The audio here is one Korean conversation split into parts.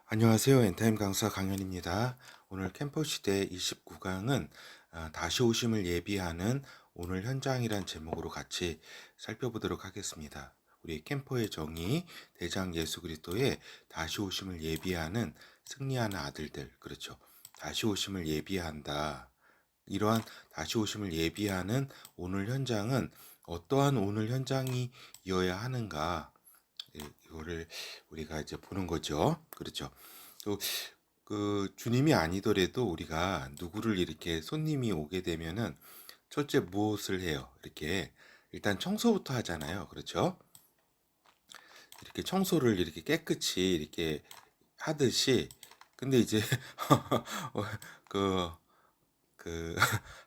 안녕하세요. 엔타임 강사 강연입니다. 오늘 캠퍼 시대 29강은 다시 오심을 예비하는 오늘 현장이란 제목으로 같이 살펴보도록 하겠습니다. 우리 캠퍼의 정의, 대장 예수 그리스도의 다시 오심을 예비하는 승리하는 아들들, 그렇죠. 다시 오심을 예비한다. 이러한 다시 오심을 예비하는 오늘 현장은 어떠한 오늘 현장이어야 하는가? 이거를 우리가 이제 보는 거죠. 그렇죠. 또 그 주님이 아니더라도 우리가 누구를 이렇게 손님이 오게 되면은 첫째 무엇을 해요? 이렇게 일단 청소부터 하잖아요. 그렇죠? 이렇게 청소를 이렇게 깨끗이 이렇게 하듯이 근데 이제 어, 그, 그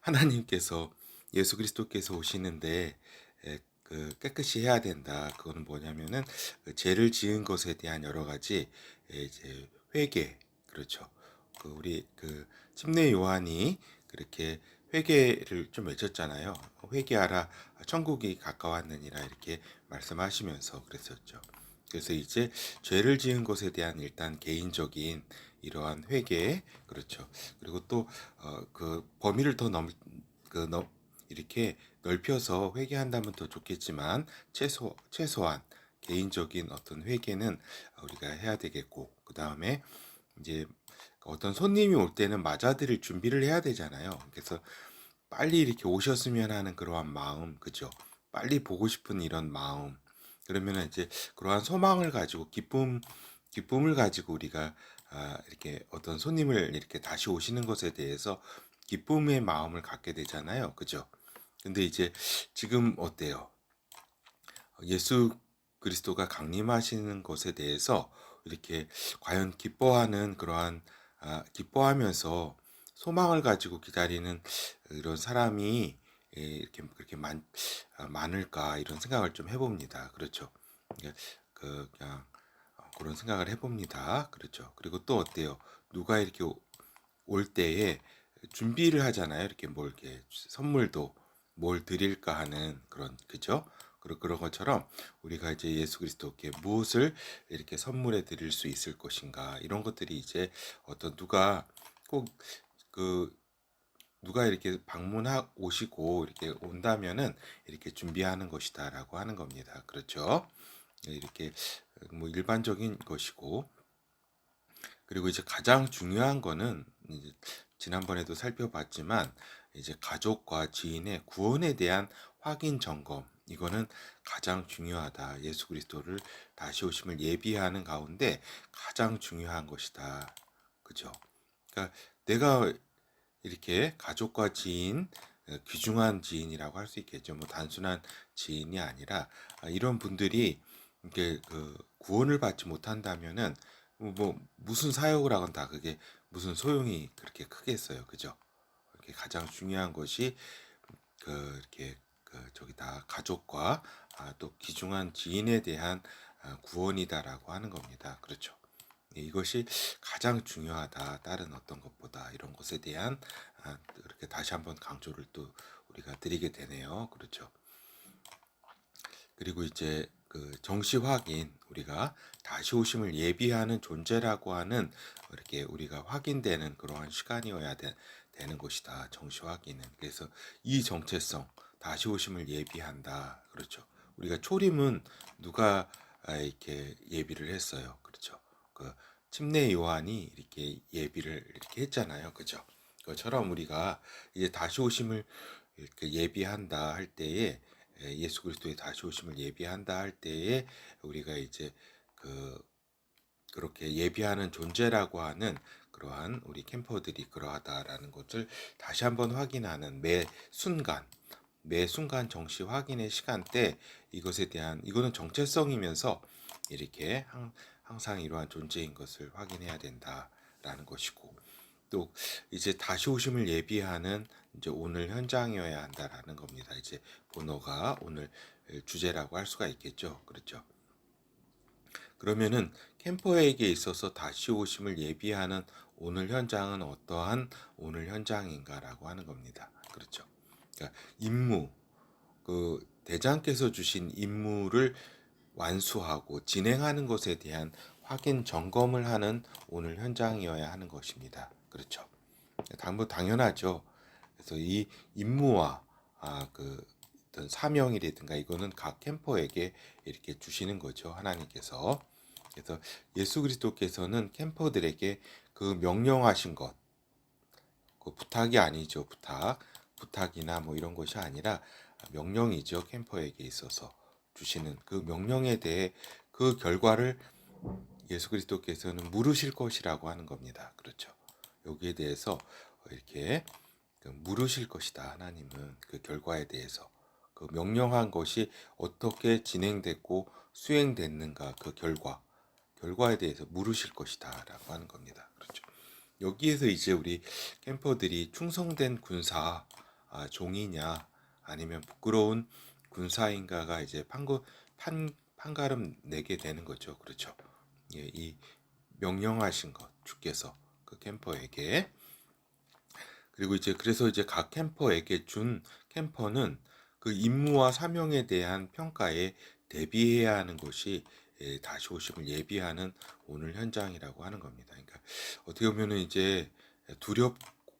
하나님께서 예수 그리스도께서 오시는데 그 깨끗이 해야 된다. 그거는 뭐냐면은 그 죄를 지은 것에 대한 여러 가지 이제 회개, 그렇죠. 그 우리 그 침례 요한이 그렇게 회개를 좀 외쳤잖아요. 회개하라, 천국이 가까웠느니라 이렇게 말씀하시면서 그랬었죠. 그래서 이제 죄를 지은 것에 대한 일단 개인적인 이러한 회개, 그렇죠. 그리고 또 그 범위를 더 이렇게 넓혀서 회개한다면 더 좋겠지만 최소한 개인적인 어떤 회개는 우리가 해야 되겠고 그 다음에 이제 어떤 손님이 올 때는 맞아들일 준비를 해야 되잖아요. 그래서 빨리 이렇게 오셨으면 하는 그러한 마음, 그죠? 빨리 보고 싶은 이런 마음. 그러면은 이제 그러한 소망을 가지고 기쁨을 가지고 우리가 이렇게 어떤 손님을 이렇게 다시 오시는 것에 대해서 기쁨의 마음을 갖게 되잖아요. 그죠? 근데 이제 지금 어때요? 예수 그리스도가 강림하시는 것에 대해서 이렇게 과연 기뻐하는 그러한 기뻐하면서 소망을 가지고 기다리는 이런 사람이 이렇게 그렇게 많을까 이런 생각을 좀 해봅니다. 그렇죠. 그냥 그런 생각을 해봅니다. 그렇죠. 그리고 또 어때요? 누가 이렇게 올 때에 준비를 하잖아요. 이렇게 뭘 이렇게 선물도 뭘 드릴까 하는 그런 그죠? 그런 것처럼 우리가 이제 예수 그리스도께 무엇을 이렇게 선물해 드릴 수 있을 것인가 이런 것들이 이제 어떤 꼭 그 누가 이렇게 방문하 오시고 이렇게 온다면은 이렇게 준비하는 것이다라고 하는 겁니다. 그렇죠? 이렇게 뭐 일반적인 것이고 그리고 이제 가장 중요한 거는 이제 지난번에도 살펴봤지만 이제 가족과 지인의 구원에 대한 확인 점검 이거는 가장 중요하다. 예수 그리스도를 다시 오심을 예비하는 가운데 가장 중요한 것이다. 그죠? 그러니까 내가 이렇게 가족과 지인, 귀중한 지인이라고 할 수 있겠죠. 뭐 단순한 지인이 아니라 이런 분들이 이렇게 그 구원을 받지 못한다면은 뭐 무슨 사역을 하건 다 그게 무슨 소용이 그렇게 크겠어요. 그죠? 이렇게 가장 중요한 것이 그 이렇게 저기다 가족과 또 귀중한 지인에 대한 구원이다라고 하는 겁니다. 그렇죠? 이것이 가장 중요하다. 다른 어떤 것보다 이런 것에 대한 그렇게 다시 한번 강조를 또 우리가 드리게 되네요. 그렇죠. 그리고 이제 그 정시 확인 우리가 다시 오심을 예비하는 존재라고 하는 이렇게 우리가 확인되는 그러한 시간이어야 되는 것이다. 정시 확인은. 그래서 이 정체성 다시 오심을 예비한다. 그렇죠. 우리가 초림은 누가 이렇게 예비를 했어요. 그렇죠. 그 침례 요한이 이렇게 예비를 이렇게 했잖아요. 그죠? 그것처럼 우리가 이제 다시 오심을 이렇게 예비한다 할 때에 예수 그리스도의 다시 오심을 예비한다 할 때에 우리가 이제 그 그렇게 예비하는 존재라고 하는 그러한 우리 캠퍼들이 그러하다라는 것을 다시 한번 확인하는 매 순간 정시 확인의 시간대 이것에 대한 이거는 정체성이면서 이렇게 항상 이러한 존재인 것을 확인해야 된다라는 것이고 또 이제 다시 오심을 예비하는 이제 오늘 현장이어야 한다라는 겁니다. 이제 본어가 오늘 주제라고 할 수가 있겠죠. 그렇죠. 그러면은 캠퍼에게 있어서 다시 오심을 예비하는 오늘 현장은 어떠한 오늘 현장인가라고 하는 겁니다. 그렇죠. 그러니까 임무, 그 대장께서 주신 임무를 완수하고 진행하는 것에 대한 확인 점검을 하는 오늘 현장이어야 하는 것입니다. 그렇죠. 당연하죠. 그래서 이 임무와 그 어떤 사명이라든가 이거는 각 캠퍼에게 이렇게 주시는 거죠. 하나님께서. 그래서 예수 그리스도께서는 캠퍼들에게 그 명령하신 것, 그 부탁이 아니죠. 부탁이나 뭐 이런 것이 아니라 명령이죠. 캠퍼에게 있어서 주시는 그 명령에 대해 그 결과를 예수 그리스도께서는 물으실 것이라고 하는 겁니다. 그렇죠. 여기에 대해서 이렇게 물으실 것이다. 하나님은 그 결과에 대해서 그 명령한 것이 어떻게 진행됐고 수행됐는가 그 결과에 대해서 물으실 것이다라고 하는 겁니다. 그렇죠. 여기에서 이제 우리 캠퍼들이 충성된 군사 종이냐 아니면 부끄러운 군사인가가 이제 판가름 내게 되는 거죠. 그렇죠. 예, 이 명령하신 것 주께서 그 캠퍼에게 그리고 이제 그래서 이제 각 캠퍼에게 준 캠퍼는 그 임무와 사명에 대한 평가에 대비해야 하는 것이 다시 오심을 예비하는 오늘 현장이라고 하는 겁니다. 그러니까 어떻게 보면은 이제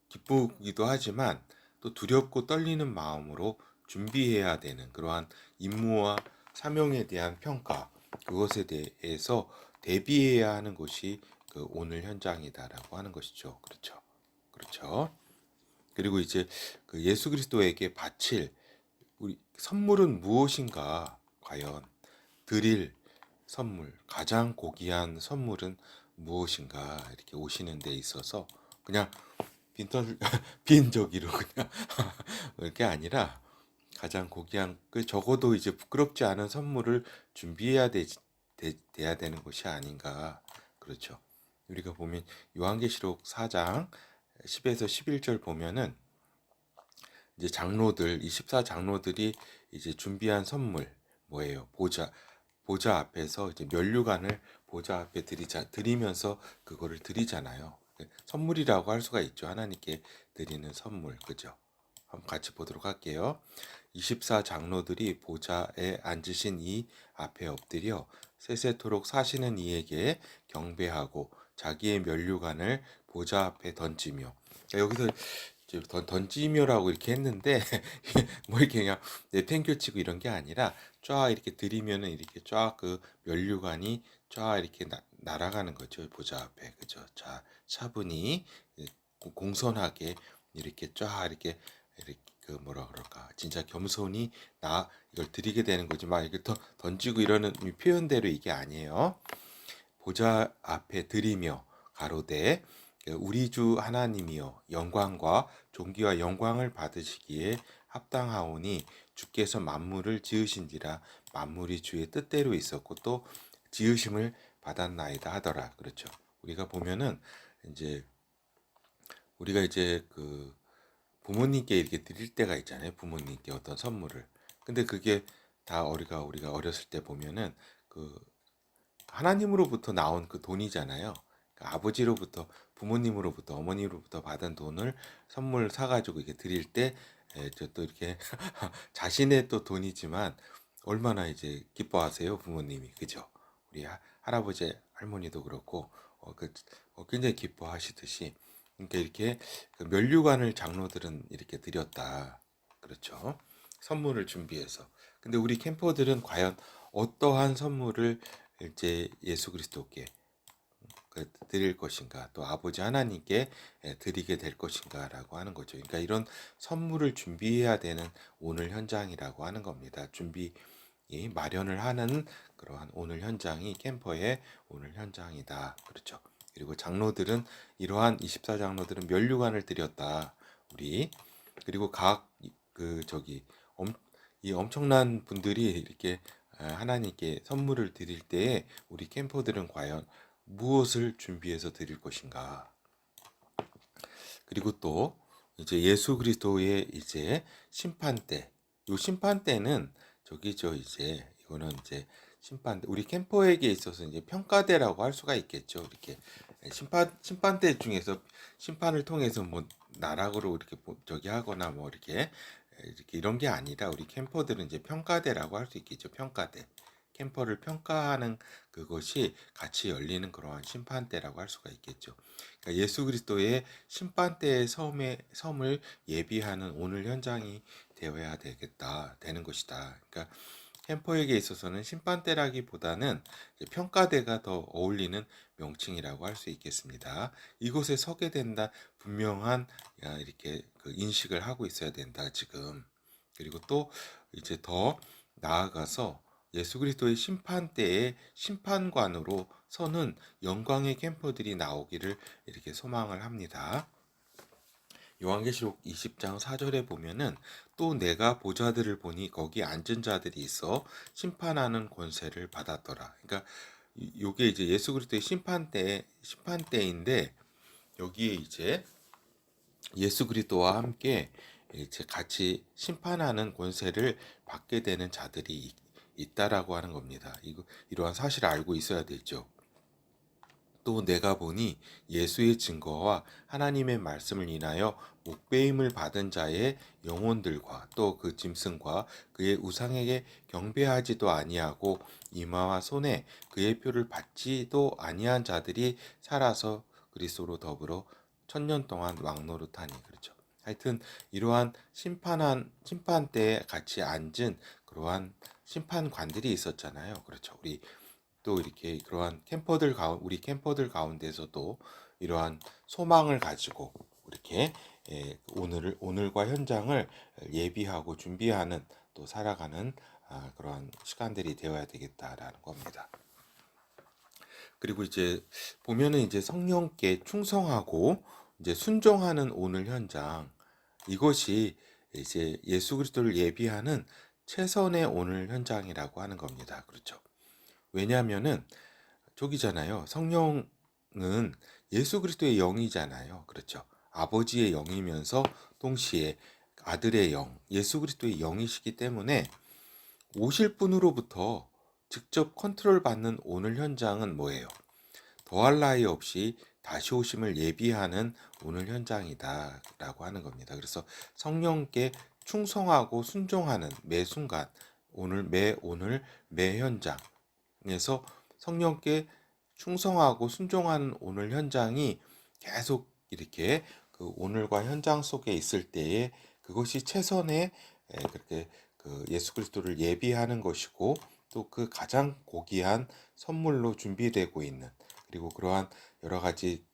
기쁘기도 하지만 또 두렵고 떨리는 마음으로 준비해야 되는 그러한 임무와 사명에 대한 평가 그것에 대해서 대비해야 하는 것이 그 오늘 현장이다라고 하는 것이죠. 그렇죠. 그렇죠. 그리고 이제 그 예수 그리스도에게 바칠 우리 선물은 무엇인가? 과연 드릴 선물, 가장 고귀한 선물은 무엇인가? 이렇게 오시는 데 있어서 그냥 빈털 빈저기로 그냥 그게 아니라 가장 고귀한 그 적어도 이제 부끄럽지 않은 선물을 준비해야 돼야 되는 것이 아닌가. 그렇죠. 우리가 보면 요한계시록 4장 10에서 11절 보면은 이제 장로들 24장로들이 이제 준비한 선물 뭐예요? 보좌 앞에서 이제 면류관을 보좌 앞에 드리면서 그거를 드리잖아요. 선물이라고 할 수가 있죠. 하나님께 드리는 선물. 그죠? 한번 같이 보도록 할게요. 24장로들이 보좌에 앉으신 이 앞에 엎드려 세세토록 사시는 이에게 경배하고 자기의 면류관을 보좌 앞에 던지며 여기서 이제 던지며라고 이렇게 했는데 뭐 이렇게 그냥 내팽겨치고 이런 게 아니라 쫙 이렇게 들이면은 이렇게 쫙 그 면류관이 쫙 이렇게 날아가는 거죠. 보좌 앞에. 그죠? 자, 차분히 공손하게 이렇게 쫙 이렇게 그 뭐라 그럴까 진짜 겸손히 이걸 드리게 되는 거지 막 이렇게 던지고 이러는 이 표현대로 이게 아니에요. 보좌 앞에 드리며 가로되 우리 주 하나님이여 영광과 존귀와 영광을 받으시기에 합당하오니 주께서 만물을 지으신지라 만물이 주의 뜻대로 있었고 또 지으심을 받았나이다 하더라. 그렇죠. 우리가 보면은 이제 우리가 이제 그 부모님께 이렇게 드릴 때가 있잖아요. 부모님께 어떤 선물을. 근데 그게 다 우리가 어렸을 때 보면은 그 하나님으로부터 나온 그 돈이잖아요. 그러니까 아버지로부터 부모님으로부터 어머니로부터 받은 돈을 선물 사가지고 이렇게 드릴 때 저 또 이렇게 자신의 또 돈이지만 얼마나 이제 기뻐하세요 부모님이 그죠? 우리 할아버지 할머니도 그렇고 굉장히 기뻐하시듯이 그러니까 이렇게 그 면류관을 장로들은 이렇게 드렸다 그렇죠? 선물을 준비해서 근데 우리 캠퍼들은 과연 어떠한 선물을 이제 예수 그리스도께 드릴 것인가 또 아버지 하나님께 드리게 될 것인가라고 하는 거죠. 그러니까 이런 선물을 준비해야 되는 오늘 현장이라고 하는 겁니다. 준비 마련을 하는 그러한 오늘 현장이 캠퍼의 오늘 현장이다. 그렇죠. 그리고 장로들은 이러한 24장로들은 면류관을 드렸다. 우리 그리고 이 엄청난 분들이 이렇게 하나님께 선물을 드릴 때에 우리 캠퍼들은 과연 무엇을 준비해서 드릴 것인가? 그리고 또 이제 예수 그리스도의 이제 심판 때, 요 심판 때는 저기죠 이제 이거는 이제 심판 우리 캠퍼에게 있어서 이제 평가대라고 할 수가 있겠죠. 이렇게 심판대 중에서 심판을 통해서 뭐 나락으로 이렇게 저기 하거나 뭐 이렇게 이런 게 아니라 우리 캠퍼들은 이제 평가대라고 할 수 있겠죠. 평가대. 캠퍼를 평가하는 그것이 같이 열리는 그러한 심판대라고 할 수가 있겠죠. 그러니까 예수 그리스도의 심판대의 섬을 예비하는 오늘 현장이 되어야 되는 것이다. 그러니까 캠퍼에게 있어서는 심판대라기보다는 평가대가 더 어울리는 명칭이라고 할 수 있겠습니다. 이곳에 서게 된다 분명한 이렇게 그 인식을 하고 있어야 된다 지금. 그리고 또 이제 더 나아가서 예수 그리스도의 심판대의 심판관으로 서는 영광의 캠퍼들이 나오기를 이렇게 소망을 합니다. 요한계시록 20장 4절에 보면은 또 내가 보좌들을 보니 거기 앉은 자들이 있어 심판하는 권세를 받았더라. 그러니까 요게 이제 예수 그리스도의 심판대인데 여기에 이제 예수 그리스도와 함께 이제 같이 심판하는 권세를 받게 되는 자들이 있다라고 하는 겁니다. 이러한 사실을 알고 있어야 되죠. 또 내가 보니 예수의 증거와 하나님의 말씀을 인하여 목배임을 받은 자의 영혼들과 또 그 짐승과 그의 우상에게 경배하지도 아니하고 이마와 손에 그의 표를 받지도 아니한 자들이 살아서 그리스도로 더불어 천년 동안 왕노릇하니. 그렇죠. 하여튼 이러한 심판대에 같이 앉은 그러한 심판관들이 있었잖아요. 그렇죠. 또 이렇게 그러한 우리 캠퍼들 가운데서도 이러한 소망을 가지고 이렇게 오늘과 현장을 예비하고 준비하는 또 살아가는 그러한 시간들이 되어야 되겠다라는 겁니다. 그리고 이제 보면은 이제 성령께 충성하고 이제 순종하는 오늘 현장, 이것이 이제 예수 그리스도를 예비하는 최선의 오늘 현장이라고 하는 겁니다. 그렇죠. 왜냐하면은 저기잖아요. 성령은 예수 그리스도의 영이잖아요. 그렇죠. 아버지의 영이면서 동시에 아들의 영, 예수 그리스도의 영이시기 때문에 오실 분으로부터 직접 컨트롤 받는 오늘 현장은 뭐예요? 더할 나위 없이 다시 오심을 예비하는 오늘 현장이다라고 하는 겁니다. 그래서 성령께 충성하고 순종하는 매 순간, 매 현장에서 성령께 충성하고 순종하는 오늘 현장이 계속 이렇게 그 오늘과 현장 속에 있을 때에 그것이 최선의 그렇게 그 예수 그리스도를 예비하는 것이고 또 그 가장 고귀한 선물로 준비되고 있는, 그리고 그러한 여러 가지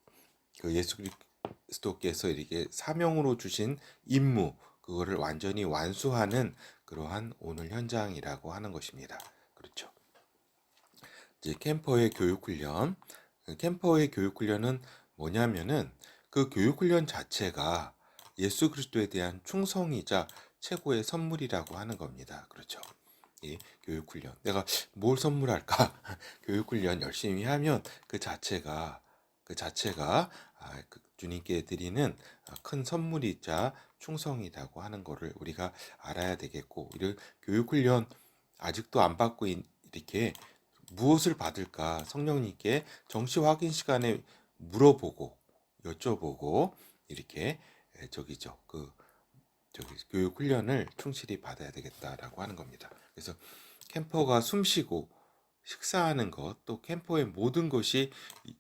그 예수 그리스도께서 이렇게 사명으로 주신 임무, 그거를 완전히 완수하는 그러한 오늘 현장이라고 하는 것입니다. 그렇죠. 이제 캠퍼의 교육 훈련은 뭐냐면은 그 교육 훈련 자체가 예수 그리스도에 대한 충성이자 최고의 선물이라고 하는 겁니다. 그렇죠. 이 교육 훈련. 내가 뭘 선물할까? 교육 훈련 열심히 하면 그 자체가 주님께 드리는 큰 선물이자 충성이라고 하는 것을 우리가 알아야 되겠고, 이런 교육 훈련 아직도 안 받고 이렇게 무엇을 받을까 성령님께 정시 확인 시간에 물어보고 여쭤보고 이렇게 교육 훈련을 충실히 받아야 되겠다라고 하는 겁니다. 그래서 캠퍼가 숨쉬고 식사하는 것, 또 캠퍼의 모든 것이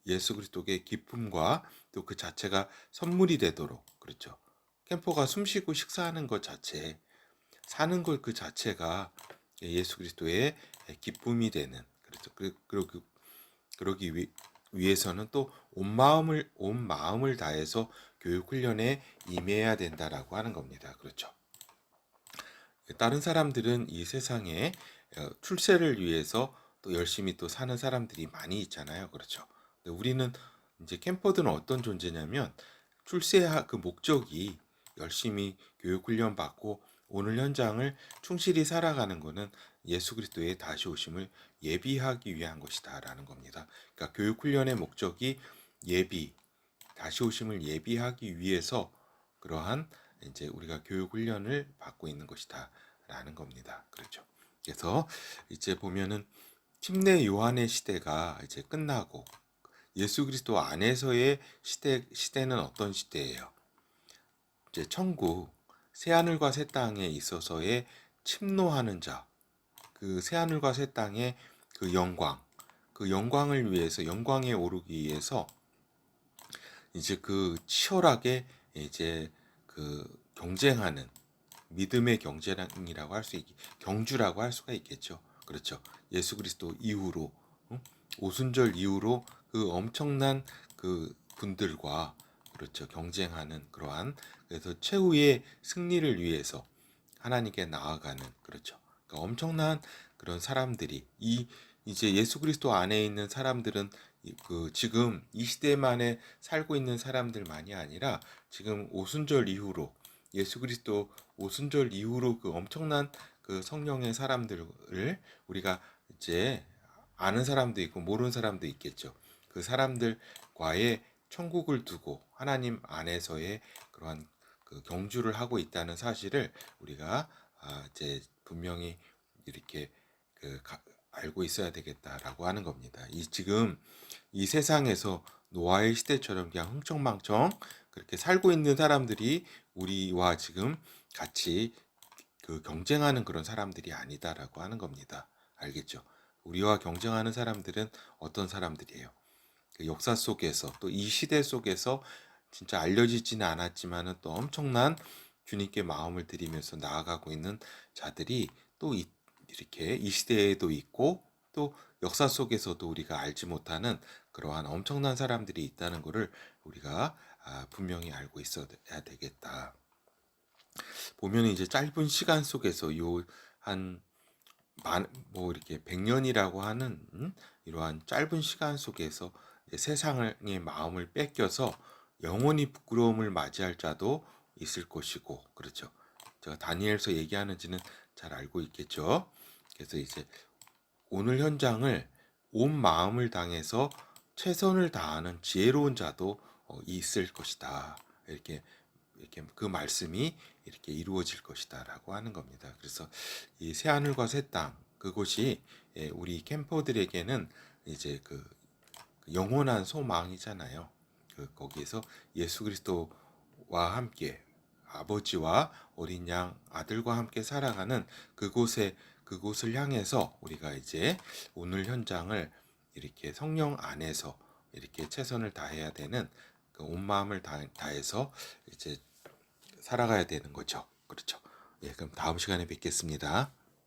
예수 그리스도의 기쁨과 또 그 자체가 선물이 되도록, 그렇죠. 캠퍼가 숨쉬고 식사하는 것 자체, 사는 것 그 자체가 예수 그리스도의 기쁨이 되는, 그렇죠. 그러기 위해서는 또 온 마음을 다해서 교육 훈련에 임해야 된다라고 하는 겁니다. 그렇죠. 다른 사람들은 이 세상에 출세를 위해서 또 열심히 또 사는 사람들이 많이 있잖아요. 그렇죠. 근데 우리는 이제 캠퍼들은 어떤 존재냐면 그 목적이 열심히 교육 훈련 받고 오늘 현장을 충실히 살아가는 것은 예수 그리스도의 다시 오심을 예비하기 위한 것이다라는 겁니다. 그러니까 교육 훈련의 목적이 다시 오심을 예비하기 위해서 그러한 이제 우리가 교육 훈련을 받고 있는 것이다라는 겁니다. 그렇죠. 그래서 이제 보면은 침례 요한의 시대가 이제 끝나고 예수 그리스도 안에서의 시대는 어떤 시대예요? 이제 천국, 새하늘과 새 땅에 있어서의 침노하는 자, 그 새하늘과 새 땅에 그 영광, 그 영광을 위해서 영광에 오르기 위해서 이제 그 치열하게 이제 그 경쟁하는 믿음의 경쟁이라고 할 수 경주라고 할 수가 있겠죠. 그렇죠. 예수 그리스도 이후로 오순절 이후로 그 엄청난 그 분들과 그렇죠. 경쟁하는 그러한 그래서 최후의 승리를 위해서 하나님께 나아가는 그렇죠. 그러니까 엄청난 그런 사람들이 이제 예수 그리스도 안에 있는 사람들은 그 지금 이 시대만에 살고 있는 사람들만이 아니라 지금 오순절 이후로 예수 그리스도 오순절 이후로 그 엄청난 그 성령의 사람들을 우리가 이제 아는 사람도 있고 모르는 사람도 있겠죠. 그 사람들과의 천국을 두고 하나님 안에서의 그러한 그 경주를 하고 있다는 사실을 우리가 이제 분명히 이렇게 알고 있어야 되겠다라고 하는 겁니다. 지금 이 세상에서 노아의 시대처럼 그냥 흥청망청 그렇게 살고 있는 사람들이 우리와 지금 같이 그 경쟁하는 그런 사람들이 아니다라고 하는 겁니다. 알겠죠? 우리와 경쟁하는 사람들은 어떤 사람들이에요? 그 역사 속에서 또 이 시대 속에서 진짜 알려지지는 않았지만은 또 엄청난 주님께 마음을 들이면서 나아가고 있는 자들이 또 이렇게 이 시대에도 있고 또 역사 속에서도 우리가 알지 못하는 그러한 엄청난 사람들이 있다는 것을 우리가 분명히 알고 있어야 되겠다. 보면 이제 짧은 시간 속에서 요한 뭐 이렇게 100년이라고 하는 이러한 짧은 시간 속에서 세상의 마음을 뺏겨서 영원히 부끄러움을 맞이할 자도 있을 것이고 그렇죠. 제가 다니엘서 얘기하는지는 잘 알고 있겠죠. 그래서 이제 오늘 현장을 온 마음을 당해서 최선을 다하는 지혜로운 자도 있을 것이다. 이렇게 그 말씀이 이렇게 이루어질 것이다라고 하는 겁니다. 그래서 이 새 하늘과 새 땅 그곳이 우리 캠퍼들에게는 이제 그 영원한 소망이잖아요. 거기에서 예수 그리스도와 함께 아버지와 어린 양 아들과 함께 살아가는 그곳을 향해서 우리가 이제 오늘 현장을 이렇게 성령 안에서 이렇게 최선을 다해야 되는 온 마음을 다해서 이제 살아가야 되는 거죠. 그렇죠. 예, 그럼 다음 시간에 뵙겠습니다.